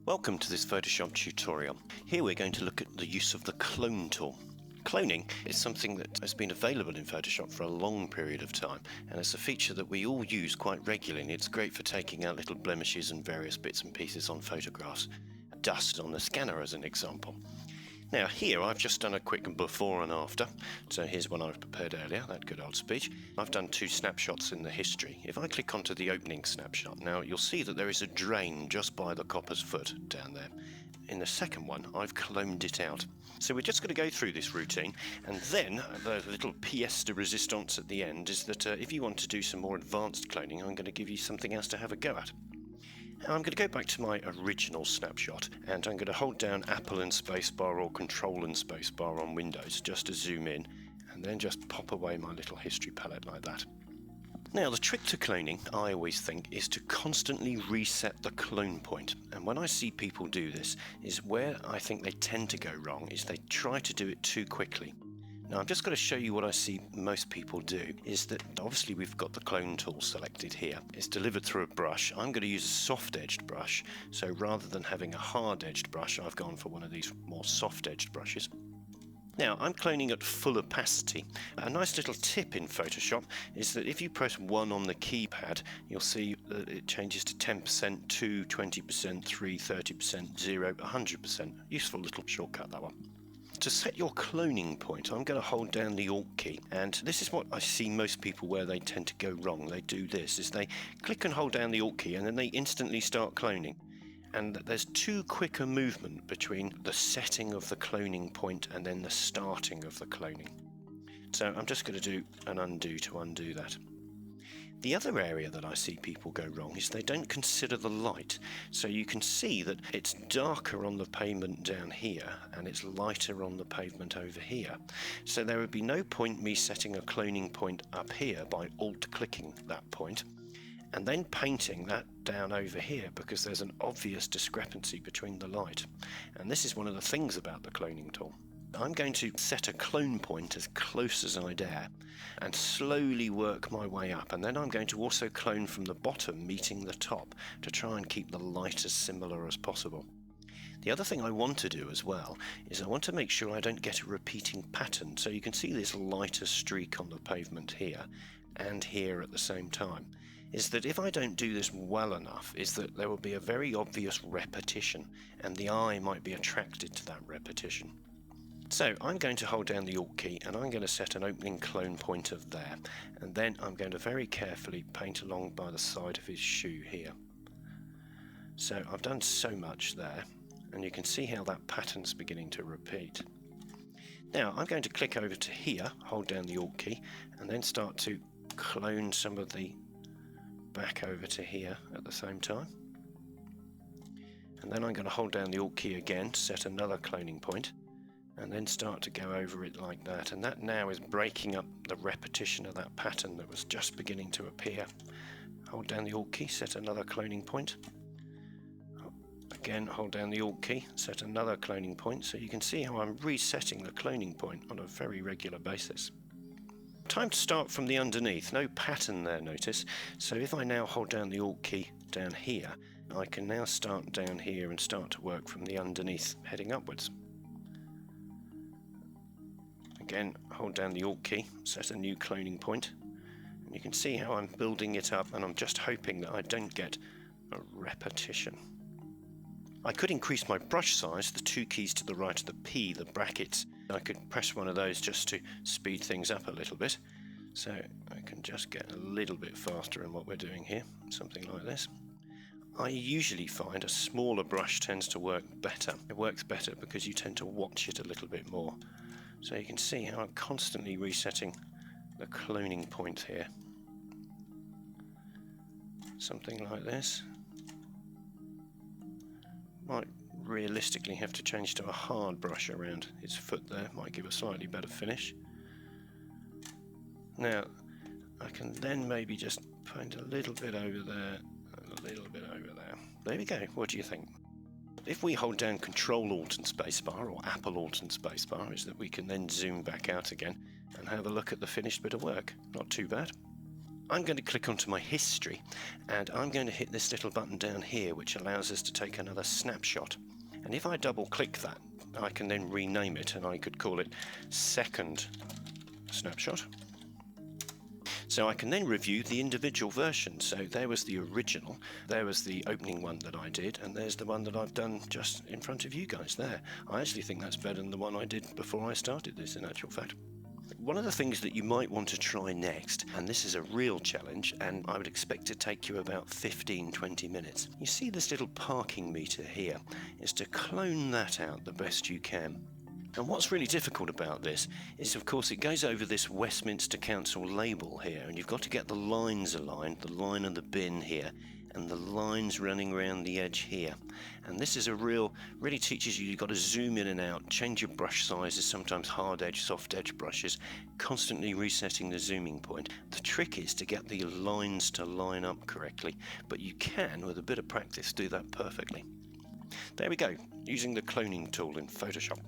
Welcome to this Photoshop tutorial. Here we're going to look at the use of the clone tool. Cloning is something that has been available in Photoshop for a long period of time, and it's a feature that we all use quite regularly. It's great for taking out little blemishes and various bits and pieces on photographs. Dust on the scanner as an example. Now here I've just done a quick before and after, so here's one I've prepared earlier, that good old speech. I've done two snapshots in the history. If I click onto the opening snapshot now, you'll see that there is a drain just by the copper's foot down there. In the second one I've cloned it out. So we're just going to go through this routine, and then the little pièce de résistance at the end is that if you want to do some more advanced cloning, I'm going to give you something else to have a go at. Now I'm going to go back to my original snapshot, and I'm going to hold down Apple and spacebar or Control and spacebar on Windows just to zoom in, and then just pop away my little history palette like that. Now the trick to cloning, I always think, is to constantly reset the clone point, and when I see people do this, is where I think they tend to go wrong is they try to do it too quickly. Now I'm just going to show you what I see most people do, is that obviously we've got the clone tool selected here. It's delivered through a brush. I'm going to use a soft-edged brush, so rather than having a hard-edged brush, I've gone for one of these more soft-edged brushes. Now I'm cloning at full opacity. A nice little tip in Photoshop is that if you press 1 on the keypad, you'll see that it changes to 10%, 2, 20%, 3, 30%, 0, 100%. Useful little shortcut, that one. To set your cloning point, I'm going to hold down the Alt key, and this is what I see most people where they tend to go wrong. They do this, is they click and hold down the Alt key and then they instantly start cloning. And there's too quick a movement between the setting of the cloning point and then the starting of the cloning. So I'm just going to do an undo to undo that. The other area that I see people go wrong is they don't consider the light. So you can see that it's darker on the pavement down here and it's lighter on the pavement over here. So there would be no point me setting a cloning point up here by alt-clicking that point and then painting that down over here, because there's an obvious discrepancy between the light. And this is one of the things about the cloning tool. I'm going to set a clone point as close as I dare and slowly work my way up, and then I'm going to also clone from the bottom meeting the top to try and keep the light as similar as possible. The other thing I want to do as well is I want to make sure I don't get a repeating pattern, so you can see this lighter streak on the pavement here and here at the same time. Is that if I don't do this well enough, is that there will be a very obvious repetition and the eye might be attracted to that repetition. So I'm going to hold down the Alt key and I'm going to set an opening clone point of there, and then I'm going to very carefully paint along by the side of his shoe here. So I've done so much there, and you can see how that pattern's beginning to repeat. Now I'm going to click over to here, hold down the Alt key, and then start to clone some of the back over to here at the same time. And then I'm going to hold down the Alt key again to set another cloning point, and then start to go over it like that, and that now is breaking up the repetition of that pattern that was just beginning to appear. Hold down the Alt key, set another cloning point. Again, hold down the Alt key, set another cloning point, so you can see how I'm resetting the cloning point on a very regular basis. Time to start from the underneath, no pattern there, notice. So if I now hold down the Alt key down here, I can now start down here and start to work from the underneath, heading upwards. Again, hold down the Alt key, set a new cloning point, and you can see how I'm building it up, and I'm just hoping that I don't get a repetition. I could increase my brush size, the two keys to the right of the P, the brackets. I could press one of those just to speed things up a little bit. So I can just get a little bit faster in what we're doing here, something like this. I usually find a smaller brush tends to work better. It works better because you tend to watch it a little bit more. So you can see how I'm constantly resetting the cloning point here. Something like this. Might realistically have to change to a hard brush around his foot there, might give a slightly better finish. Now I can then maybe just paint a little bit over there and a little bit over there. There we go, what do you think? If we hold down Control Alt and Spacebar, or Apple Alt and Spacebar, is that we can then zoom back out again and have a look at the finished bit of work. Not too bad. I'm going to click onto my history, and I'm going to hit this little button down here which allows us to take another snapshot. And if I double click that, I can then rename it, and I could call it second snapshot. So I can then review the individual versions. So there was the original, there was the opening one that I did, and there's the one that I've done just in front of you guys there. I actually think that's better than the one I did before I started this, in actual fact. One of the things that you might want to try next, and this is a real challenge, and I would expect to take you about 15-20 minutes. You see this little parking meter here, is to clone that out the best you can. And what's really difficult about this is, of course, it goes over this Westminster Council label here, and you've got to get the lines aligned, the line of the bin here, and the lines running around the edge here. And this is really teaches you've got to zoom in and out, change your brush sizes, sometimes hard edge, soft edge brushes, constantly resetting the zooming point. The trick is to get the lines to line up correctly, but you can, with a bit of practice, do that perfectly. There we go, using the cloning tool in Photoshop.